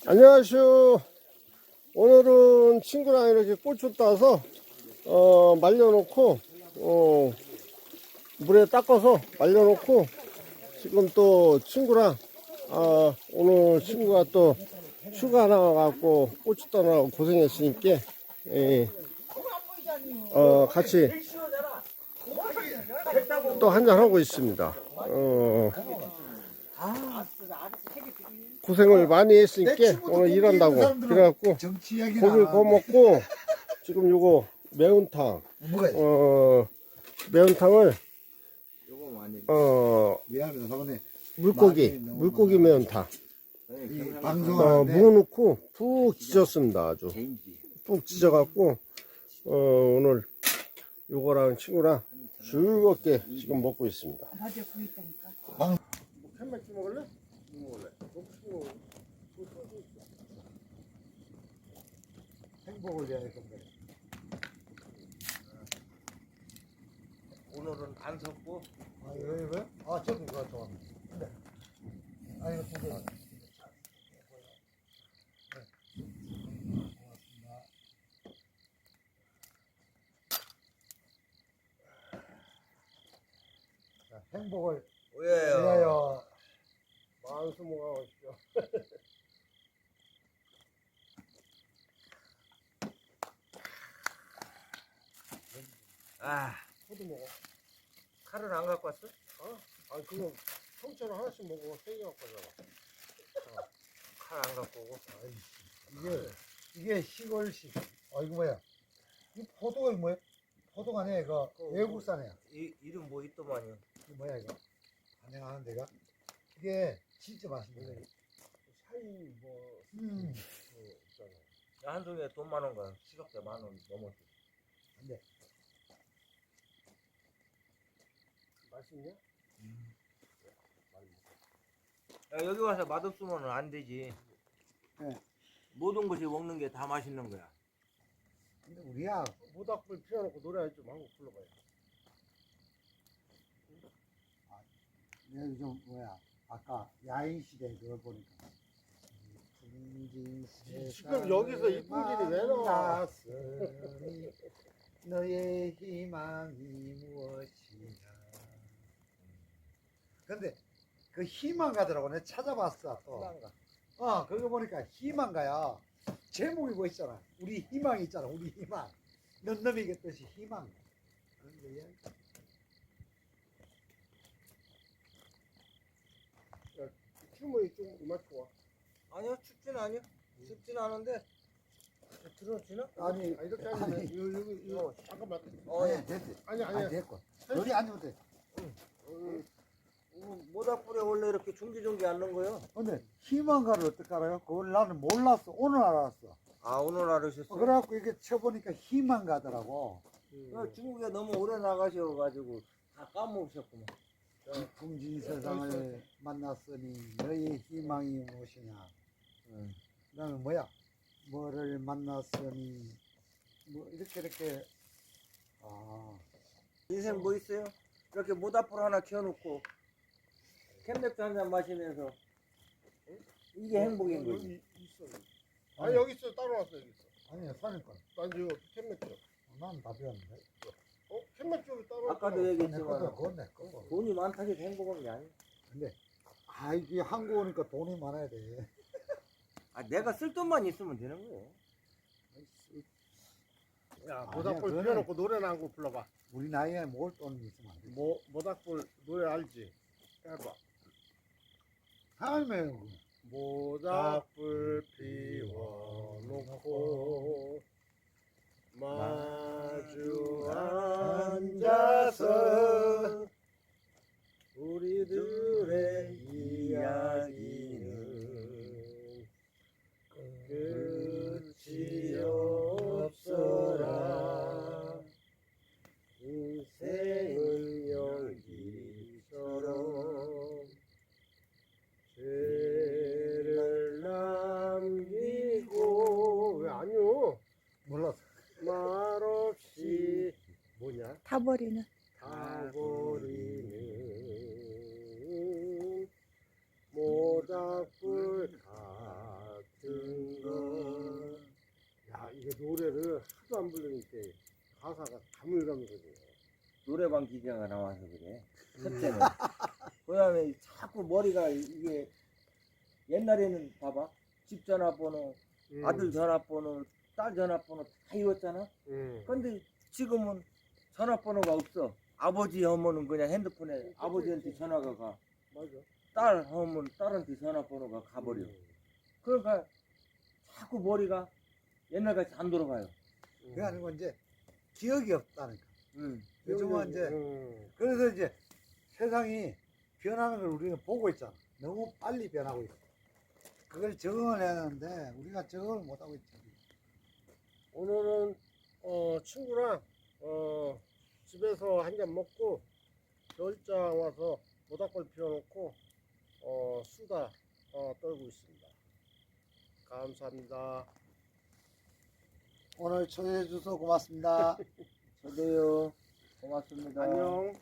안녕하세요. 오늘은 친구랑 이렇게 고추 따서 말려놓고 물에 닦아서 말려놓고 지금 또 친구랑 오늘 친구가 또 휴가 나와갖고 고추 따느라고 고생했으니까 같이 또 한잔 하고 있습니다. 고생을 많이 했으니까 오늘 일한다고 그래갖고 고기를 구워 먹고 지금 요거 매운탕 매운탕을 물고기 매운탕 무 넣고 푹 지졌습니다. 아주 푹 지져갖고 오늘 요거랑 친구랑 즐겁게 지금 먹고 있습니다. 캔맥주 먹을래? 먹을래? 행복을 위하여 건데. 오늘은 안 섞고. 왜? 저도 그거 좋아합니다. 근데 이거 두 개. 행복을 위하여 만수무강하십시오. 포도 먹어. 칼은 안 갖고 왔어? 아니 그거 통째로 하나씩 먹어. 3개 갖고 가잖아. 칼 안 갖고 오고. 이게 시골식. 이거 뭐야? 이 포도가 뭐야? 포도가 아니야 이거 외국산이야. 이름 뭐 있더만요. 이게 뭐야 이거? 반영하는 데가 이게 진짜 맛있네. 샤이 뭐 있잖아. 한 송이에 돈 많은 거야. 시각대 10,000원 넘었지. 안돼. 맛있냐? 야, 여기 와서 맛없으면 안 되지. 네. 모든 것이 먹는 게 다 맛있는 거야. 근데 우리야 모닥불 피워놓고 노래 좀 한곡 불러봐요. 내가 좀 뭐야 아까 야인 시대 그걸 보니까 지금 여기서 이쁜길이 왜 나와? 너의 희망이 무엇이냐. 근데 그 희망가더라고. 내가 찾아봤어 또. 그거 보니까 희망가야. 제목이 뭐 있잖아. 우리 희망이 있잖아. 우리 희망. 넌 놈이 뜻이 희망. 그런 거야. 춤이 좀 이맛 좋아. 아니요, 춥진 않아요. 춥진 않은데. 들어지나? 아니 이렇게 하면 이거 잠깐만. 됐지. 아니. 됐고. 여기 앉으면 돼. 모닥불에 원래 이렇게 종기종기 앉는 거요. 근데 희망가를 어떻게 알아요? 그걸 나는 몰랐어. 오늘 알았어. 오늘 알으셨어요? 그래갖고 이게 쳐보니까 희망가더라고. 중국에 너무 오래 나가셔가지고 다 까먹으셨구만. 풍진 세상을 만났으니 너의 희망이 무엇이냐. 그다음에 뭐야? 뭐를 만났으니 뭐 이렇게 인생 뭐 있어요? 이렇게 모닥불 하나 켜놓고 캔맥주 한 잔 마시면서 이게 행복인 거지. 있어. 여기 있어. 따로 왔어. 여기 있어. 아니야 산일 거야. 난 지금 캔맥주. 난 다 배웠는데. 캔맥주 여기 따로 아까도 있잖아. 얘기했지만 그건 내 거고. 돈이 많다고 해서 행복한 게 아니야. 근데 이게 한국 오니까 돈이 많아야 돼. 내가 쓸 돈만 있으면 되는 거예요. 야, 모닥불 피워놓고 노래나 한 곡 불러봐. 우리 나이에 뭘 돈 있으면 안 돼. 모닥불 노래 알지? 해봐. 하면 모닥불 피워놓고 마주 앉아서 우리들의 이야기는 끝이 없어라. 인생은 연기처럼 죄를 남기고 왜 아니요? 몰랐어. 말없이 뭐냐? 타버리는 타버리는 모닥불 같은 거. 야, 이게 노래를 하도 안 부르니까 가사가 가물가물거려. 노래방 기계가 나와서 그래. 첫째는. 그다음에 자꾸 머리가 이게 옛날에는 봐봐. 집 전화번호, 아들 전화번호, 딸 전화번호 다 이었잖아. 근데 지금은 전화번호가 없어. 아버지 하면은 그냥 핸드폰에 아버지한테 전화가 가. 맞아. 딸 하면 딸한테 전화번호가 가버려. 그러니까 자꾸 머리가 옛날같이 안 돌아가요. 그게 아니고 이제 기억이 없다는 거. 응. 요즘은 이제 그래서 이제 세상이 변하는 걸 우리는 보고 있잖아. 너무 빨리 변하고 있어. 그걸 적응을 해야 하는데 우리가 적응을 못 하고 있지. 오늘은 친구랑 집에서 한 잔 먹고 겨울장 와서 모닥불 피워놓고 수다 떨고 있습니다. 감사합니다. 오늘 초대해 주셔서 고맙습니다. 저도요. 고맙습니다. 안녕.